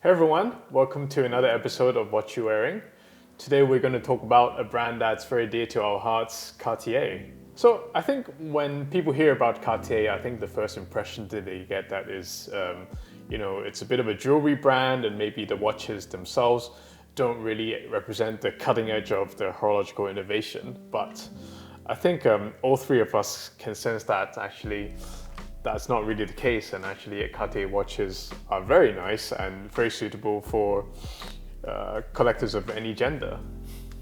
Hey everyone, welcome to another episode of What You Wearing. Today we're going to talk about a brand that's very dear to our hearts, Cartier. So I think when people hear about Cartier, I think the first impression that they get that is, it's a bit of a jewelry brand, and maybe the watches themselves don't really represent the cutting edge of the horological innovation. But I think all three of us can sense that actually that's not really the case, and actually Cartier watches are very nice and very suitable for collectors of any gender.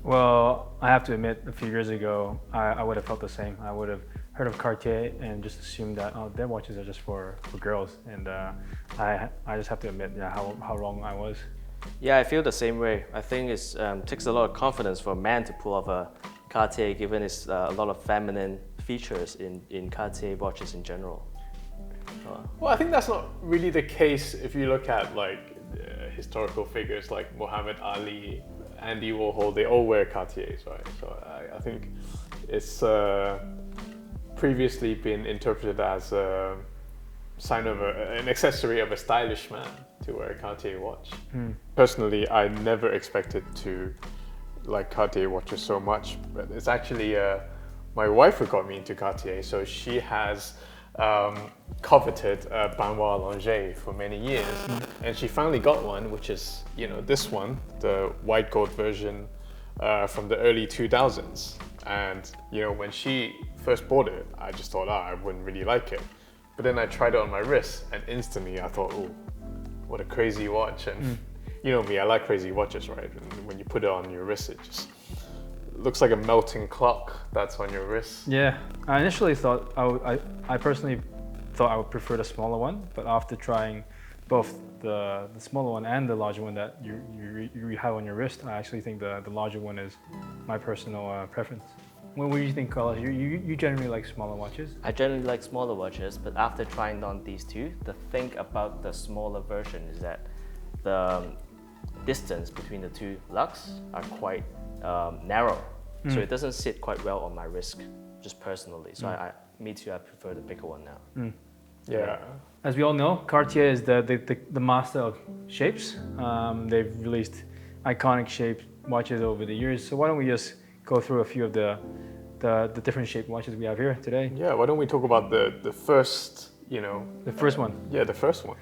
Well, I have to admit, a few years ago, I would have felt the same. I would have heard of Cartier and just assumed that their watches are just for girls. And I just have to admit how wrong I was. Yeah, I feel the same way. I think it takes a lot of confidence for a man to pull off a Cartier, given it's a lot of feminine features in Cartier watches in general. Well, I think that's not really the case if you look at historical figures like Muhammad Ali, Andy Warhol. They all wear Cartiers, right? So I think it's previously been interpreted as a sign of an accessory of a stylish man to wear a Cartier watch. Personally, I never expected to like Cartier watches so much, but it's actually my wife who got me into Cartier. So she has coveted Benoit Langer for many years, and she finally got one, which is this one, the white gold version from the early 2000s. And when she first bought it, I just thought I wouldn't really like it, but then I tried it on my wrist, and instantly I thought, oh, what a crazy watch. And you know me, I like crazy watches, right? And when you put it on your wrist, it just looks like a melting clock that's on your wrist. Yeah, I initially thought I personally thought I would prefer the smaller one, but after trying both the smaller one and the larger one that you have on your wrist, I actually think the larger one is my personal preference. What do you think, Carlos? You generally like smaller watches? I generally like smaller watches, but after trying on these two, the thing about the smaller version is that the distance between the two lugs are quite narrow, so it doesn't sit quite well on my wrist, just personally. So I prefer the bigger one now. Yeah. As we all know, Cartier is the master of shapes. They've released iconic shaped watches over the years. So why don't we just go through a few of the different shaped watches we have here today? Yeah, why don't we talk about the first, The first one. Yeah, the first one.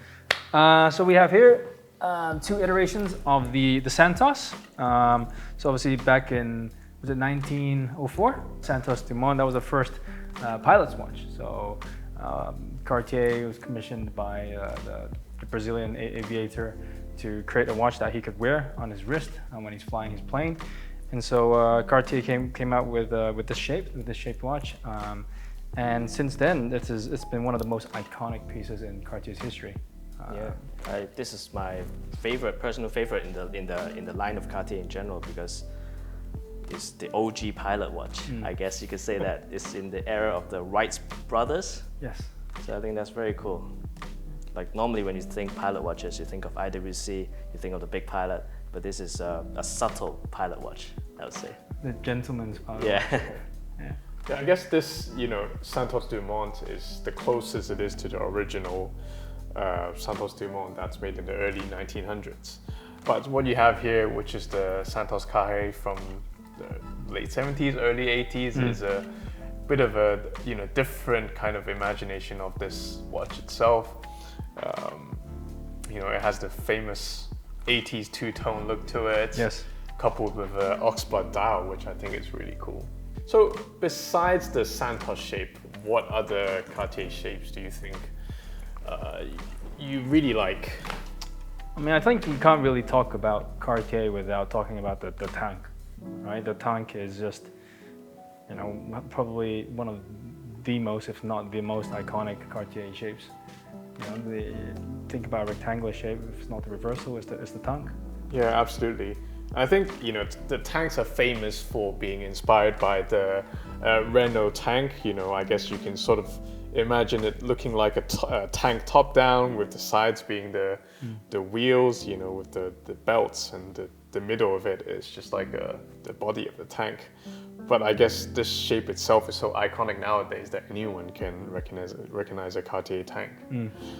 So we have here two iterations of the Santos. So obviously back in, was it 1904? Santos Dumont, that was the first pilot's watch. So Cartier was commissioned by the Brazilian aviator to create a watch that he could wear on his wrist when he's flying his plane. And so Cartier came out with this shaped watch. And since then, it's been one of the most iconic pieces in Cartier's history. This is my personal favorite in the line of Cartier in general, because it's the OG pilot watch. I guess you could say that it's in the era of the Wright brothers. Yes. So I think that's very cool. Like normally when you think pilot watches, you think of IWC, you think of the big pilot, but this is a subtle pilot watch, I would say. The gentleman's pilot. Yeah. Yeah, I guess this, Santos Dumont is the closest it is to the original Santos Dumont that's made in the early 1900s. But what you have here, which is the Santos Carré from the late 70s, early 80s, is a bit of a different kind of imagination of this watch itself. It has the famous 80s two-tone look to it, Yes. coupled with an oxblood dial, which I think is really cool. So besides the Santos shape, what other Cartier shapes do you think you really like? I mean, I think you can't really talk about Cartier without talking about the tank, right? The tank is just, probably one of the most, if not the most iconic Cartier shapes. Think about a rectangular shape. If it's not the reversal, it's the tank. Yeah, absolutely. I think the tanks are famous for being inspired by the Renault tank. I guess you can sort of imagine it looking like a tank top down, with the sides being the wheels, you know, with the belts, and the middle of it is just like the body of the tank. But I guess this shape itself is so iconic nowadays that anyone can recognize a Cartier tank.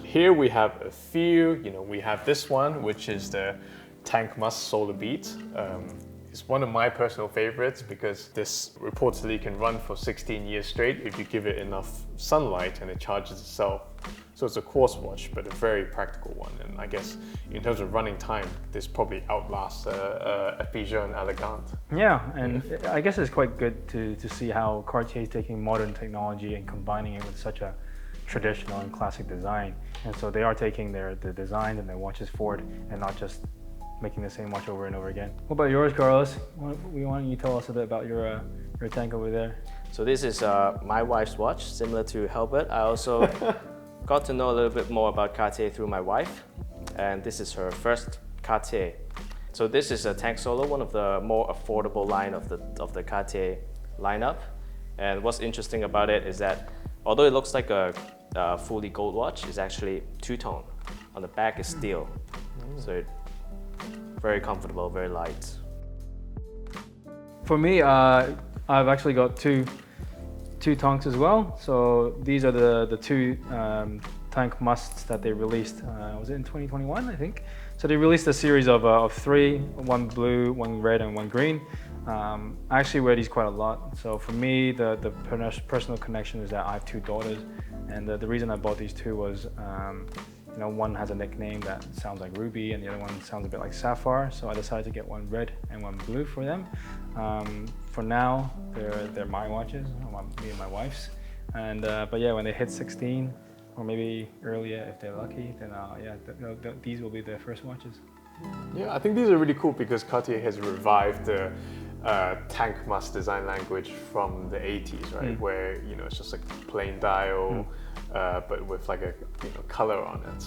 Here we have a few, you know, we have this one, which is the Tank Must Solar Beat. It's one of my personal favorites because this reportedly can run for 16 years straight if you give it enough sunlight and it charges itself. So it's a quartz watch, but a very practical one. And I guess in terms of running time, this probably outlasts a Pigeon Elegant. Yeah, and I guess it's quite good to see how Cartier is taking modern technology and combining it with such a traditional and classic design. And so they are taking the design and their watches forward and not just making the same watch over and over again. What about yours, Carlos? Why don't you tell us a bit about your tank over there? So this is my wife's watch, similar to Helbert. I also got to know a little bit more about Cartier through my wife, and this is her first Cartier. So this is a Tank Solar, one of the more affordable line of the Cartier lineup. And what's interesting about it is that although it looks like a fully gold watch, it's actually two-tone. On the back is steel, so very comfortable, very light. For me, I've actually got two tanks as well. So these are the two tank musts that they released. Was it in 2021, I think? So they released a series of three, one blue, one red, and one green. I actually wear these quite a lot. So for me, the personal connection is that I have two daughters, and the reason I bought these two was, you know, one has a nickname that sounds like Ruby, and the other one sounds a bit like Sapphire. So I decided to get one red and one blue for them. For now, they're my watches, me and my wife's. And but yeah, when they hit 16, or maybe earlier if they're lucky, then these will be their first watches. Yeah, I think these are really cool because Cartier has revived the tank must design language from the 80s, right? Where, you know, it's just like plain dial, but with like a, you know, color on it.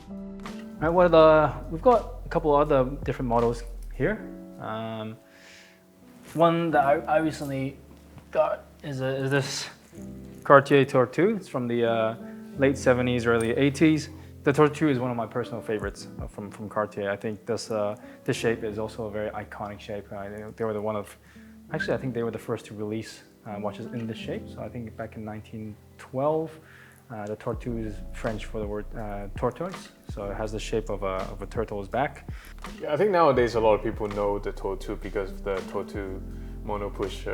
All right, well, we've got a couple other different models here. One that I recently got is this Cartier Tortue. It's from the late 70s, early 80s. The Tortue is one of my personal favorites from Cartier. I think this shape is also a very iconic shape. They were I think they were the first to release watches in this shape. So I think back in 1912, the Tortue is French for the word tortoise. So it has the shape of a turtle's back. Yeah, I think nowadays a lot of people know the Tortue because of the Tortue monopush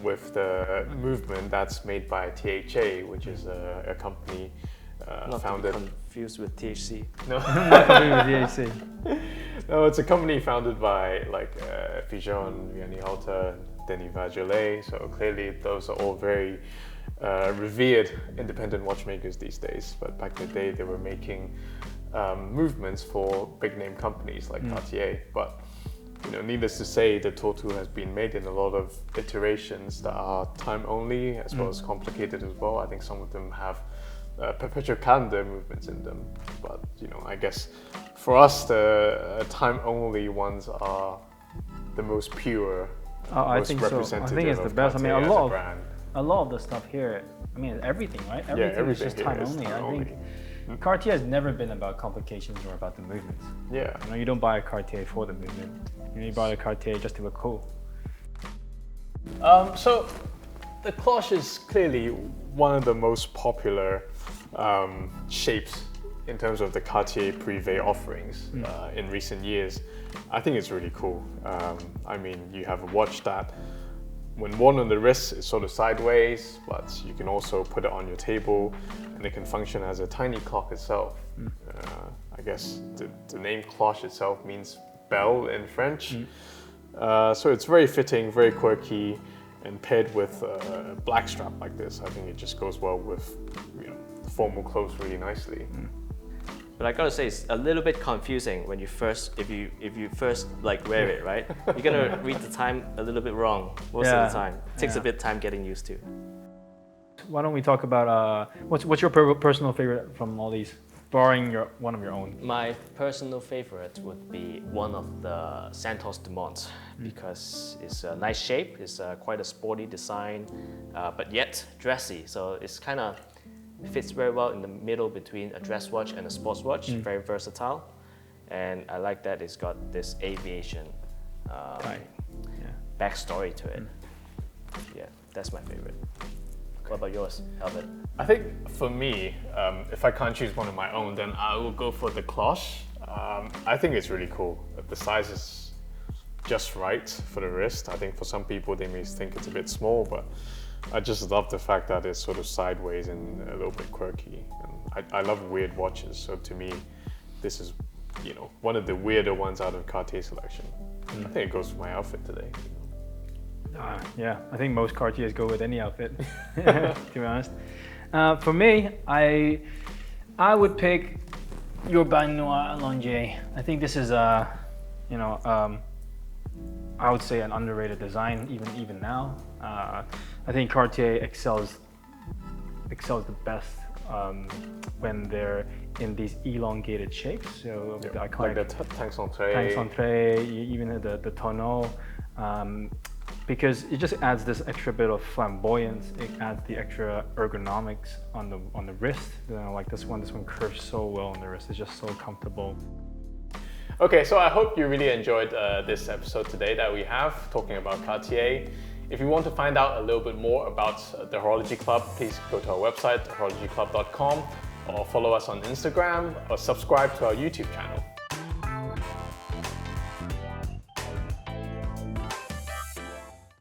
with the movement that's made by THA, which is a company founded. Not to be confused with THC. No, Not confused with DHC. No, it's a company founded by like Pigeon, Vianney Halter, Denis Vagelet. So clearly, those are all very revered independent watchmakers these days. But back in the day, they were making movements for big name companies like Cartier. But you know, needless to say, the Tortue has been made in a lot of iterations that are time only, as well as complicated as well. I think some of them have perpetual calendar movements in them, but you know, I guess for us the time-only ones are the most pure, most I think so. I think it's the best. I mean, a lot of the stuff here. I mean, everything, right? Everything is just time only. I think Cartier has never been about complications or about the movements. Yeah. You know, you don't buy a Cartier for the movement. You buy a Cartier just to look cool. So the cloche is clearly one of the most popular shapes in terms of the Cartier Privé offerings in recent years. I think it's really cool. I mean, you have a watch that when worn on the wrist is sort of sideways, but you can also put it on your table and it can function as a tiny clock itself. I guess the name cloche itself means bell in French. So it's very fitting, very quirky, and paired with a black strap like this, I think it just goes well with, you know, formal clothes really nicely. But I gotta say, it's a little bit confusing when you first, if you first like wear it, right? You're gonna read the time a little bit wrong most of the time. It takes a bit of time getting used to. Why don't we talk about what's your personal favorite from all these? barring one of your own. My personal favorite would be one of the Santos Dumont because it's a nice shape, it's quite a sporty design, but yet dressy. So it's kind of fits very well in the middle between a dress watch and a sports watch, very versatile. And I like that it's got this aviation backstory to it. Yeah, that's my favorite. What about yours, Albert? I think for me, if I can't choose one of my own, then I will go for the cloche. I think it's really cool. The size is just right for the wrist. I think for some people they may think it's a bit small, but I just love the fact that it's sort of sideways and a little bit quirky. And I love weird watches, so to me, this is, you know, one of the weirder ones out of Cartier's selection. I think it goes with my outfit today. Yeah, I think most Cartiers go with any outfit, to be honest. For me, I would pick Urban Noir Longier. I think this is I would say an underrated design even now. I think Cartier excels the best when they're in these elongated shapes. So the iconic, like the Tank Centre, even the tonneau. Because it just adds this extra bit of flamboyance. It adds the extra ergonomics on the wrist. You know, like this one curves so well on the wrist. It's just so comfortable. Okay, so I hope you really enjoyed this episode today that we have talking about Cartier. If you want to find out a little bit more about the Horology Club, please go to our website, horologyclub.com, or follow us on Instagram, or subscribe to our YouTube channel.